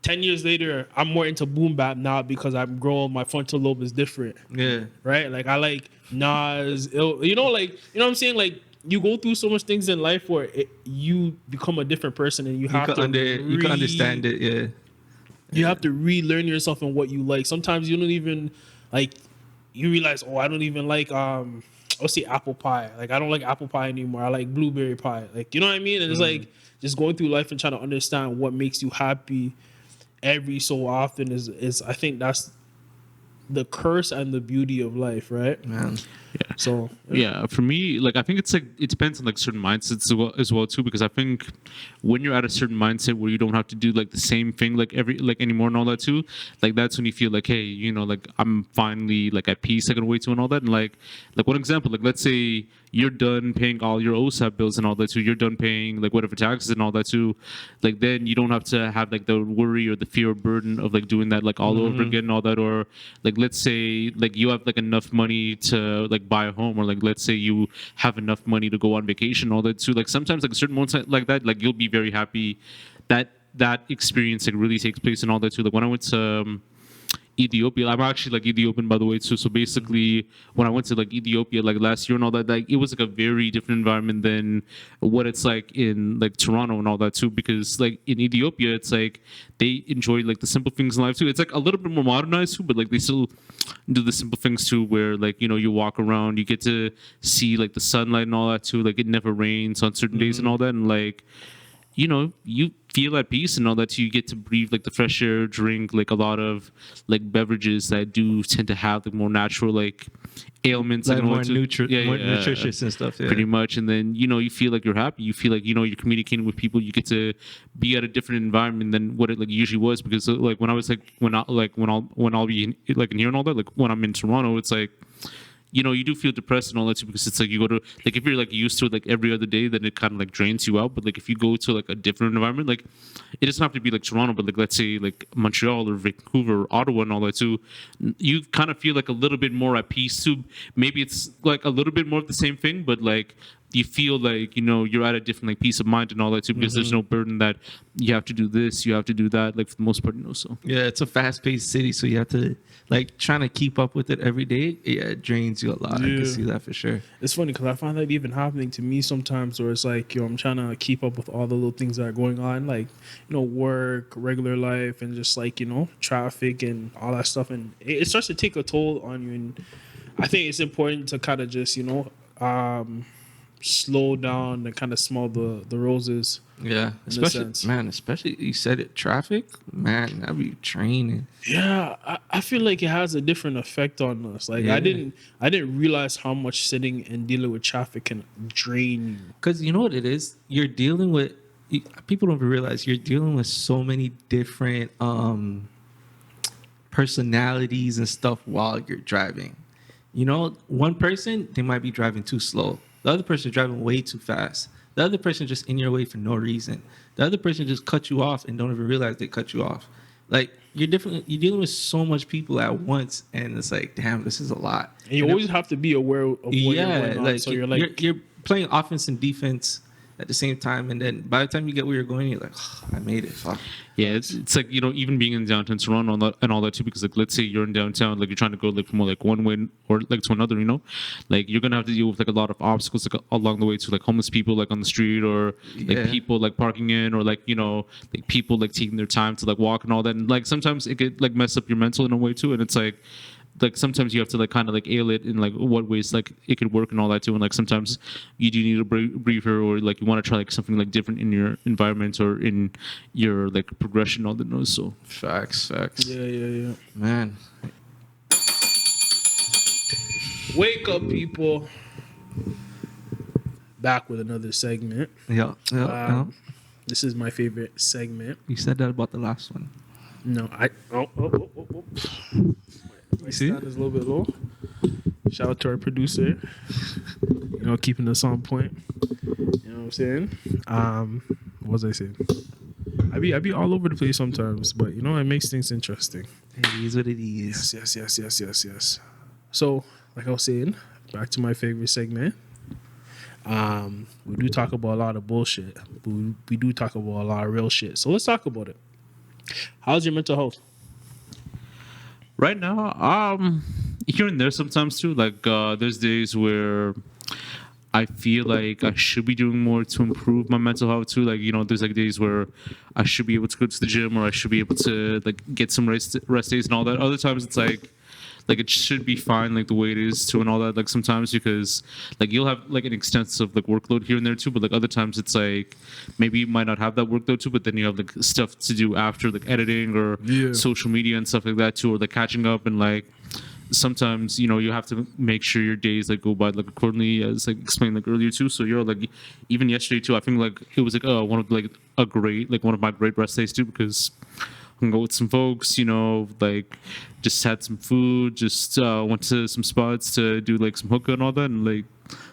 10 years later, I'm more into boom bap now because I'm growing. My frontal lobe is different, Yeah, right? Like I like Nas, like what I'm saying. Like you go through so much things in life where you become a different person, and you have to you can understand it. Yeah, You have to relearn yourself and what you like. Sometimes you don't even like. You realize, oh, I don't even like let's say apple pie. Like I don't like apple pie anymore. I like blueberry pie. Like you know what I mean? And it's like just going through life and trying to understand what makes you happy every so often is I think that's the curse and the beauty of life, right? man. Yeah. So Yeah, for me, like I think it's like it depends on like certain mindsets as well too. Because I think when you're at a certain mindset where you don't have to do like the same thing like anymore and all that too, like that's when you feel like, hey, like I'm finally like at peace, I can wait to and all that. And like one example, like let's say you're done paying all your OSAP bills and all that too. You're done paying like whatever taxes and all that too. Like then you don't have to have like the worry or the fear or burden of like doing that like all over again and all that. Or like let's say like you have like enough money to like buy a home, or like let's say you have enough money to go on vacation and all that too. Like sometimes like certain moments like that, like you'll be very happy that experience like really takes place and all that too. Like when I went to Ethiopia. I'm actually like Ethiopian, by the way, too. So basically, when I went to like Ethiopia like last year and all that, like it was like a very different environment than what it's like in like Toronto and all that too. Because like in Ethiopia, it's like they enjoy like the simple things in life too. It's like a little bit more modernized too, but like they still do the simple things too, where like you walk around, you get to see like the sunlight and all that too. Like it never rains on certain days and all that, and like you feel at peace and all that. You get to breathe like the fresh air, drink like a lot of like beverages that do tend to have like more natural like ailments, Like and all more, that too. more nutritious and stuff. Yeah. Pretty much. And then you feel like you're happy. You feel like you're communicating with people. You get to be at a different environment than what it like usually was. Because like when I was like when I'll be like in here and all that, like when I'm in Toronto, it's like you do feel depressed and all that too, because it's like you go to like if you're like used to it like every other day, then it kind of like drains you out. But like if you go to like a different environment, like it doesn't have to be like Toronto, but like let's say like Montreal or Vancouver or Ottawa and all that too, you kind of feel like a little bit more at peace too. Maybe it's like a little bit more of the same thing, but like you feel like you're at a different like peace of mind and all that too, because there's no burden that you have to do this, you have to do that, like for the most part, so Yeah, it's a fast-paced city, so you have to like trying to keep up with it every day. Yeah, it drains you a lot. I Yeah. can see that for sure. it's funny because I find that even happening to me sometimes, where it's like, I'm trying to keep up with all the little things that are going on, like, work, regular life, and just like, traffic and all that stuff. And it starts to take a toll on you. And I think it's important to kind of just, slow down and kind of smell the roses. Yeah, a especially sense. man, especially you said it, traffic, man, that be training. Yeah, I feel like it has a different effect on us. Like Yeah. I didn't realize how much sitting and dealing with traffic can drain you. Because you know what it is, you're dealing with people don't realize you're dealing with so many different personalities and stuff while you're driving. You know, one person, they might be driving too slow. The other person driving way too fast. The other person just in your way for no reason. The other person just cut you off and don't even realize they cut you off. Like you're dealing with so much people at once, and it's like, damn, this is a lot. And you always have to be aware of what you're going on. Like So you're like, you're playing offense and defense at the same time, and then by the time you get where you're going, you're like, oh, I made it. Fuck. Yeah, it's like, you know, even being in downtown Toronto and all that too, because like let's say you're in downtown, like you're trying to go like from like one way or like to another, you know, like you're gonna have to deal with like a lot of obstacles like along the way to like homeless people like on the street or like Yeah. people like parking in or like, you know, like people like taking their time to like walk and all that, and like sometimes it could like mess up your mental in a way too, and it's like sometimes you have to like kind of like ail it in like what ways like it could work and all that too, and like sometimes you do need a breather or like you want to try like something like different in your environment or in your like progression all the nose. So Facts. yeah. Man. Wake up, people. Back with another segment. Yeah. This is my favorite segment. You said that about the last one. No, oh. My see? stand is a little bit low. Shout out to our producer. You know, keeping us on point. You know what I'm saying? What was I saying? I be all over the place sometimes, but you know, it makes things interesting. It is what it is. Yes. So, like I was saying, back to my favorite segment. We do talk about a lot of bullshit, but we do talk about a lot of real shit. So let's talk about it. How's your mental health? right now, here and there sometimes too. Like there's days where I feel like I should be doing more to improve my mental health too. Like, you know, there's like days where I should be able to go to the gym or I should be able to like get some rest days and all that. Other times it's like it should be fine like the way it is too and all that. Like sometimes because like you'll have like an extensive like workload here and there too, but like other times it's like maybe you might not have that workload too, but then you have like stuff to do after like editing or social media and stuff like that too, or like catching up and like sometimes, you know, you have to make sure your days like go by like accordingly, as like explained like earlier too. So you're like, even yesterday too, I think like it was like one of like one of my great rest days too, because I can go with some folks, you know, like just had some food, just went to some spots to do like some hookah and all that, and like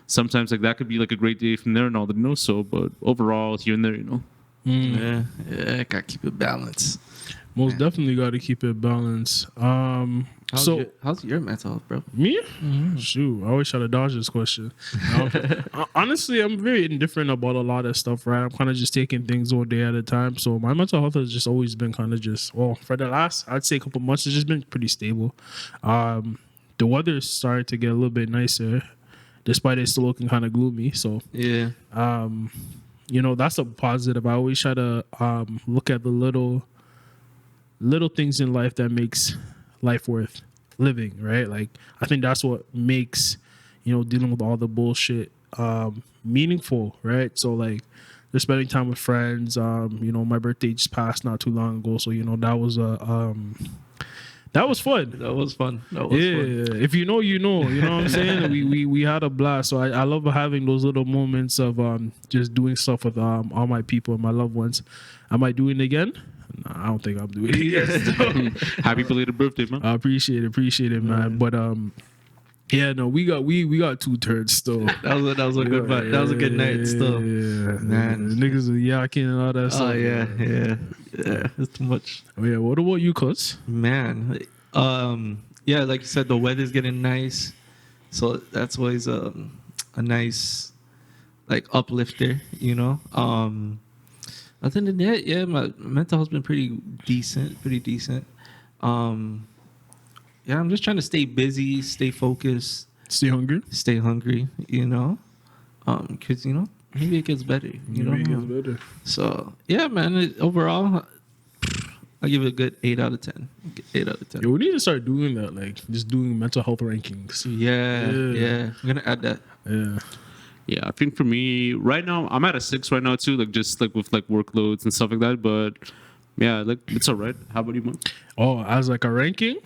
sometimes like that could be like a great day from there and all that, you know. So but overall here and there, you know. Yeah, gotta keep it balanced. Most definitely got to keep it balanced. How's your mental health, bro? Me? Shoot, I always try to dodge this question. Honestly, I'm very indifferent about a lot of stuff, right? I'm kind of just taking things one day at a time. So my mental health has just always been kind of just, well, for the last, I'd say a couple months, it's just been pretty stable. The weather started to get a little bit nicer, despite it still looking kind of gloomy. So, Yeah. you know, that's a positive. I always try to look at the little things in life that makes life worth living, right? Like I think that's what makes, you know, dealing with all the bullshit meaningful, right? So like just spending time with friends. You know, my birthday just passed not too long ago, so you know that was fun. That was fun. That was fun. If you know, you know. You know what I'm saying? we had a blast. So I love having those little moments of just doing stuff with all my people and my loved ones. Am I doing it again? No, I don't think I'm doing it again. Happy belated birthday, man. I appreciate it, man. But yeah, no, we got 2 turns still. That was a good fight. That was a good night still. Yeah, Man. niggas are yakking and all that Oh stuff. yeah. It's too much. Oh, yeah, what about you, cuz? Man. Yeah, like you said, the weather's getting nice. So that's always a nice like uplifter, you know. Other than that, yeah, my mental health's been pretty decent. Yeah, I'm just trying to stay busy, stay focused, Stay hungry. you know, because you know maybe it gets better. You know, Maybe it gets better. so yeah, man. Overall, I give it a good 8 out of 10. 8 out of 10. Yeah, we need to start doing that, like just doing mental health rankings. Yeah. I'm gonna add that. Yeah. Yeah, I think for me right now, I'm at a 6 right now too, like just like with like workloads and stuff like that. But yeah, like it's all right. How about you, man? Oh, as like a ranking,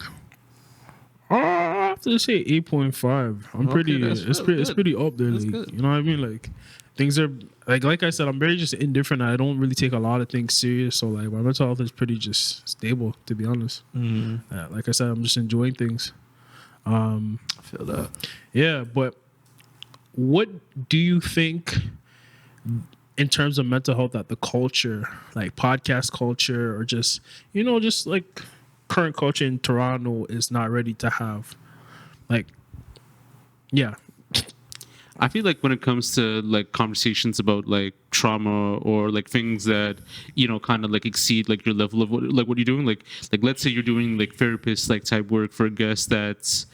I have to say 8.5. I'm Okay, pretty. that's It's real pretty. It's good. pretty up there. That's Like, good. you know what I mean? Like things are like I said, I'm very just indifferent. I don't really take a lot of things serious. So like my mental health is pretty just stable, to be honest. Like I said, I'm just enjoying things. I feel that. Yeah, but what do you think in terms of mental health that the culture, like podcast culture, or just just like current culture in Toronto is not ready to have? Like, yeah, I feel like when it comes to like conversations about like trauma or like things that kind of like exceed like your level of what you're doing, like let's say you're doing like therapist like type work for a guest that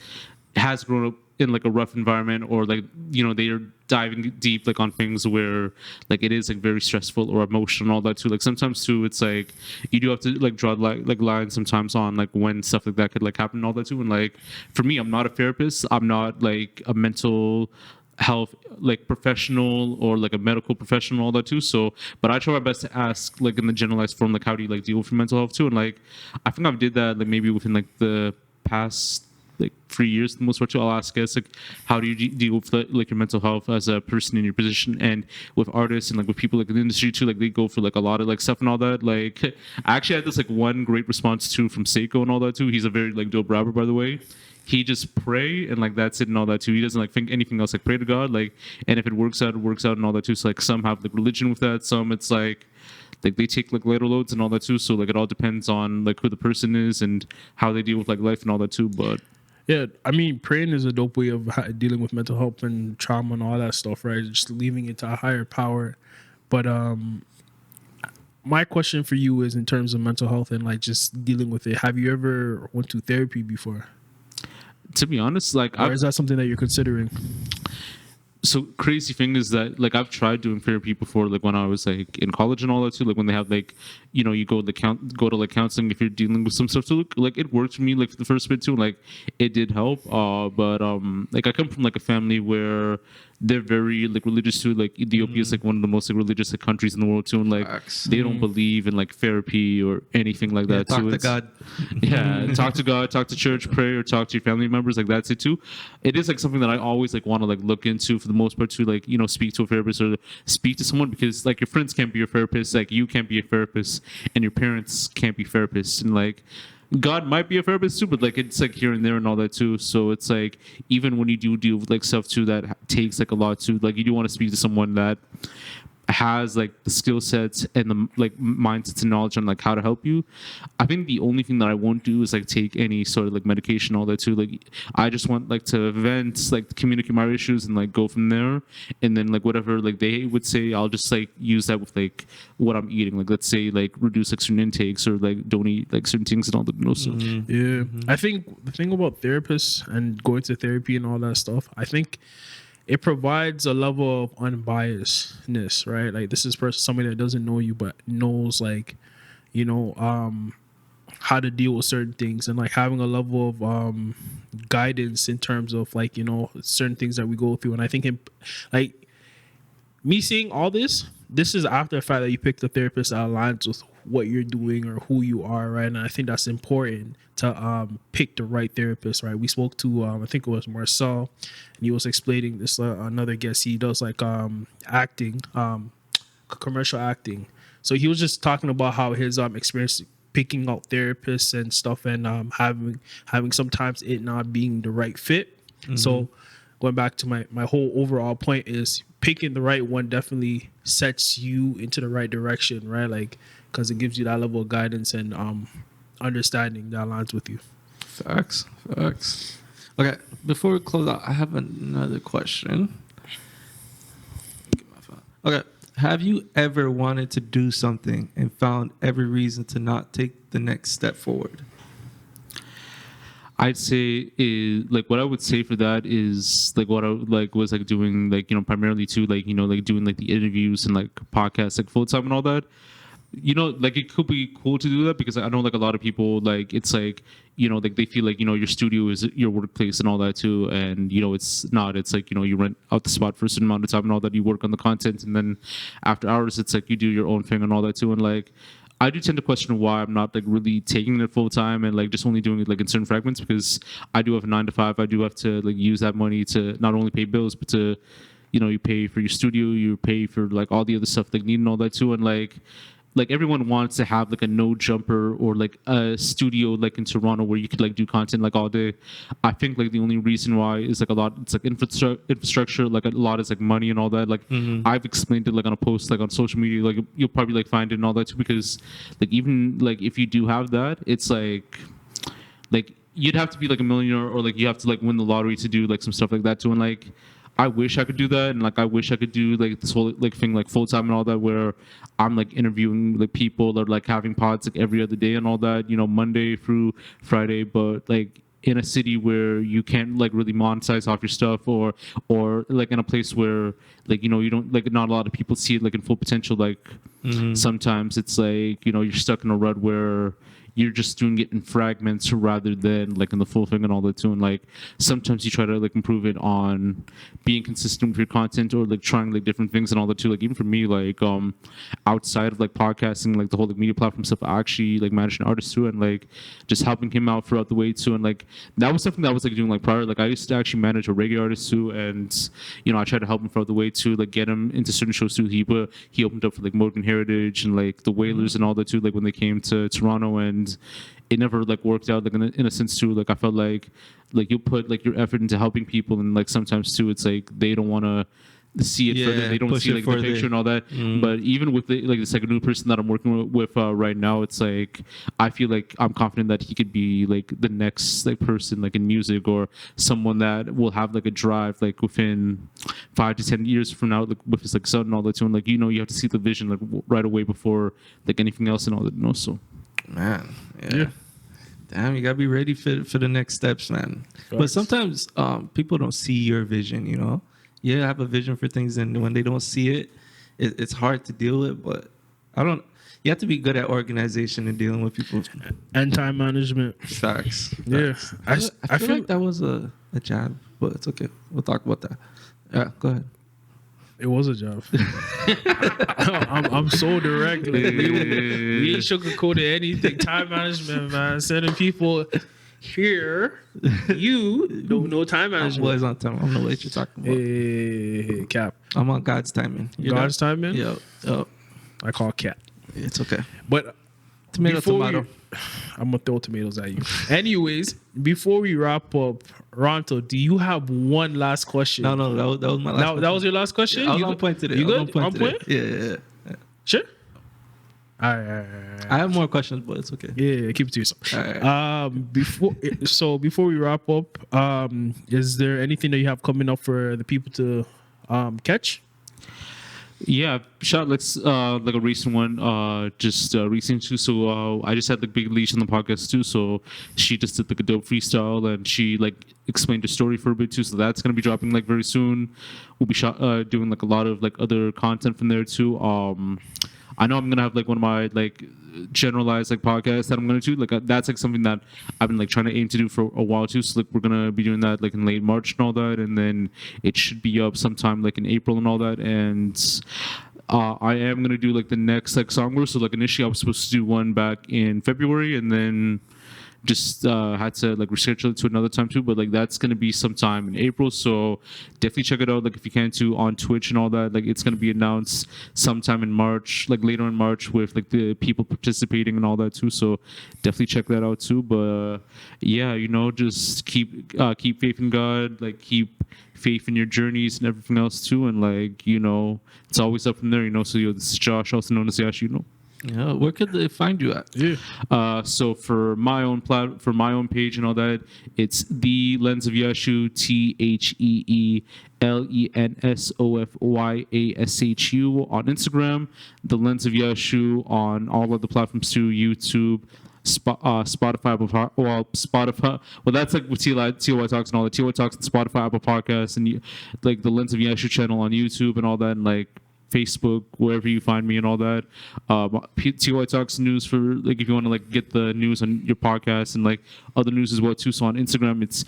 has grown up in like a rough environment, or like they are diving deep like on things where like it is like very stressful or emotional and all that too. Like sometimes too it's like you do have to like draw like lines sometimes on like when stuff like that could like happen and all that too. And like for me, I'm not a therapist, I'm not like a mental health like professional or like a medical professional, all that too. So but I try my best to ask like in the generalized form, like how do you like deal with your mental health too. And like I think I've did that like maybe within like the past like 3 years, the most part too. I'll ask guys like how do you deal with like your mental health as a person in your position, and with artists and like with people like in the industry too, like they go for like a lot of like stuff and all that. Like I actually had this like one great response too from Seiko and all that too. He's a very like dope rapper, by the way. He just pray and like that's it and all that too. He doesn't like think anything else, like pray to God, like, and if it works out, it works out and all that too. So like some have like religion with that, some it's like they take like later loads and all that too. So like it all depends on like who the person is and how they deal with like life and all that too. But yeah. I mean, praying is a dope way of dealing with mental health and trauma and all that stuff, right? Just leaving it to a higher power. But my question for you is in terms of mental health and like just dealing with it. Have you ever went to therapy before? to be honest, like Or is that something that you're considering? so crazy thing is that like I've tried doing therapy before, like when I was like in college and all that too. Like when they have like you go to like counseling if you're dealing with some stuff. So like it worked for me like for the first bit too. Like it did help. But like I come from like a family where they're very like religious too. Like Ethiopia is like one of the most like, religious like, countries in the world too, and like Facts. they don't believe in like therapy or anything like that. Talk too. to It's- God. yeah, talk to God, talk to church, pray, or talk to your family members. Like that's it too. It is like something that I always like want to like look into for the most part to like speak to a therapist or speak to someone, because like your friends can't be your therapist, like you can't be a therapist, and your parents can't be therapists, and like God might be a therapist too, but like it's like here and there and all that too. So it's like even when you do deal with like stuff too that takes like a lot too, like you do want to speak to someone that has like the skill sets and the like mindsets and knowledge on like how to help you. I think the only thing that I won't do is like take any sort of like medication, all that too. Like I just want like to vent, like communicate my issues and like go from there. And then like whatever like they would say, I'll just like use that with like what I'm eating. Like let's say like reduce like certain intakes or like don't eat like certain things and all that. So Yeah. I think the thing about therapists and going to therapy and all that stuff, I think it provides a level of unbiasedness, right? Like this is somebody that doesn't know you but knows like, how to deal with certain things, and like having a level of guidance in terms of like, certain things that we go through. And I think like me seeing all this is after the fact that you picked a therapist that aligns with what you're doing or who you are, right? And I think that's important to pick the right therapist, right? We spoke to I think it was Marcel, and he was explaining this another guest. He does like acting, commercial acting. So he was just talking about how his experience picking out therapists and stuff, and having sometimes it not being the right fit. So going back to my whole overall point is picking the right one definitely sets you into the right direction, right? Like, because it gives you that level of guidance and understanding that aligns with you. Facts. Okay, before we close out, I have another question. Get my phone. Okay, have you ever wanted to do something and found every reason to not take the next step forward? I'd say is like what I would say for that is like what I like was like doing like primarily too like like doing like the interviews and like podcasts like full time and all that. you know, like it could be cool to do that because I know like a lot of people like it's like, you know, like they feel like, you know, your studio is your workplace and all that too, and you know it's not. It's like, you know, you rent out the spot for a certain amount of time and all that. You work on the content, and then after hours, it's like you do your own thing and all that too. And like I do tend to question why I'm not like really taking it full time and like just only doing it like in certain fragments, because I do have a 9 to 5. I do have to like use that money to not only pay bills but to, you know, you pay for your studio, you pay for like all the other stuff like needing all that too. And like everyone wants to have like a no jumper or like a studio like in Toronto where you could like do content like all day. I think like the only reason why is like a lot, it's like infrastructure, like a lot is like money and all that. Like I've explained it like on a post like on social media, like you'll probably like find it and all that too, because like even like if you do have that, it's like you'd have to be like a millionaire or like you have to like win the lottery to do like some stuff like that too. And like I wish I could do that, and like I wish I could do like this whole like thing like full time and all that, where I'm like interviewing like people or like having pods like every other day and all that, you know, Monday through Friday. But like in a city where you can't like really monetize off your stuff, or like in a place where like, you know, you don't like, not a lot of people see it like in full potential. Like sometimes it's like, you know, you're stuck in a rut where you're just doing it in fragments rather than like in the full thing and all that too. And like sometimes you try to like improve it on being consistent with your content or like trying like different things and all that too. Like even for me, like outside of like podcasting, like the whole like media platform stuff, I actually like managed an artist too, and like just helping him out throughout the way too. And like that was something that I was like doing like prior. Like I used to actually manage a reggae artist too, and you know, I tried to help him throughout the way too, like get him into certain shows too. He opened up for like Morgan Heritage and like the Wailers and all that too, like when they came to Toronto, and it never like worked out like in a sense too. Like I felt like you put like your effort into helping people, and like sometimes too it's like they don't want to see it further. They don't see like the picture and all that. But even with the, like the second new person that I'm working with right now, it's like I feel like I'm confident that he could be like the next like person like in music, or someone that will have like a drive like within 5 to 10 years from now, like with his like son and all that too. And like, you know, you have to see the vision like right away before like anything else and all that, you know. So man, yeah. Damn, you gotta be ready for the next steps, man. But sometimes people don't see your vision, you know. You have a vision for things, and when they don't see it, it's hard to deal with. But you have to be good at organization and dealing with people. And time management. Facts. Yeah. I feel like that was a jab, but it's okay. We'll talk about that. Yeah, go ahead. It was a job. I'm so direct. Like, we ain't sugarcoated anything. Time management, man. Sending people here. You don't know time management. Boys on time. I don't know what you're talking about. Hey, Cap. I'm on God's timing. God's timing? Yo. I call Cap. It's okay. But tomato. I'm gonna throw tomatoes at you. Anyways, before we wrap up, Ronto, do you have one last question? No, that was my last question. That was your last question? I was on point today. You good? On point? Yeah. Sure. All right. I have more questions, but it's okay. Yeah, keep it to yourself. All right. Before we wrap up, is there anything that you have coming up for the people to catch? Yeah, shot like a recent one, just recent too. So I just had like Big Leash on the podcast too. So she just did like a dope freestyle, and she like explained the story for a bit too. So that's gonna be dropping like very soon. We'll be doing like a lot of like other content from there too. I know I'm gonna have like one of my like generalized like podcasts that I'm gonna do. Like that's like something that I've been like trying to aim to do for a while too. So like we're gonna be doing that like in late March and all that, and then it should be up sometime like in April and all that. And I am gonna do like the next like song. So like initially I was supposed to do one back in February, and then just had to like reschedule it to another time too, but like that's gonna be sometime in April. So definitely check it out, like if you can too, on Twitch and all that. Like it's gonna be announced sometime in March, like later in March, with like the people participating and all that too. So definitely check that out too. But yeah, you know, just keep faith in God, like keep faith in your journeys and everything else too. And like, you know, it's always up from there, you know. So this is Josh, also known as Yashu, you know. Yeah, where could they find you at? Yeah. So for my own page and all that, it's The Lens of Yashu, TheLensofYashu on Instagram, The Lens of Yashu on all of the platforms too, YouTube, Spotify, Spotify. Well, that's like with TY Talks and all the TY Talks and Spotify, Apple Podcasts, and like the Lens of Yashu channel on YouTube and all that, and like Facebook, wherever you find me, and all that. TY Talks news for like if you want to like get the news on your podcast and like other news as well too. So on Instagram, it's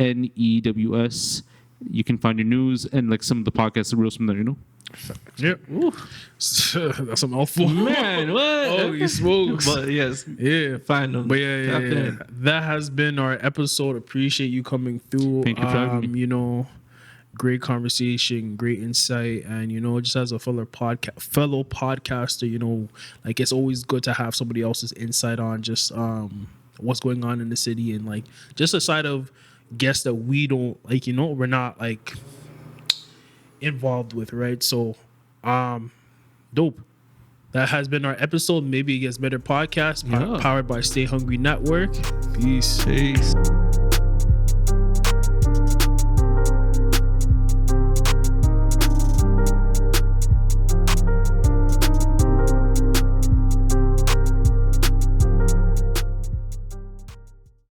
TLOYTALKSANDNEWS. You can find your news and like some of the podcasts and reels from there. Yep. That's a mouthful. Man, what? Holy smokes. But yes, Yeah. find them. But yeah. That has been our episode. Appreciate you coming through. Thank you for having me. You know, great conversation, great insight, and you know, just as a fellow podcaster, you know, like it's always good to have somebody else's insight on just what's going on in the city and like just a side of guests that we don't like, you know, we're not like involved with, right? So dope. That has been our episode. Maybe It Gets Better podcast, powered by Stay Hungry Network. Peace.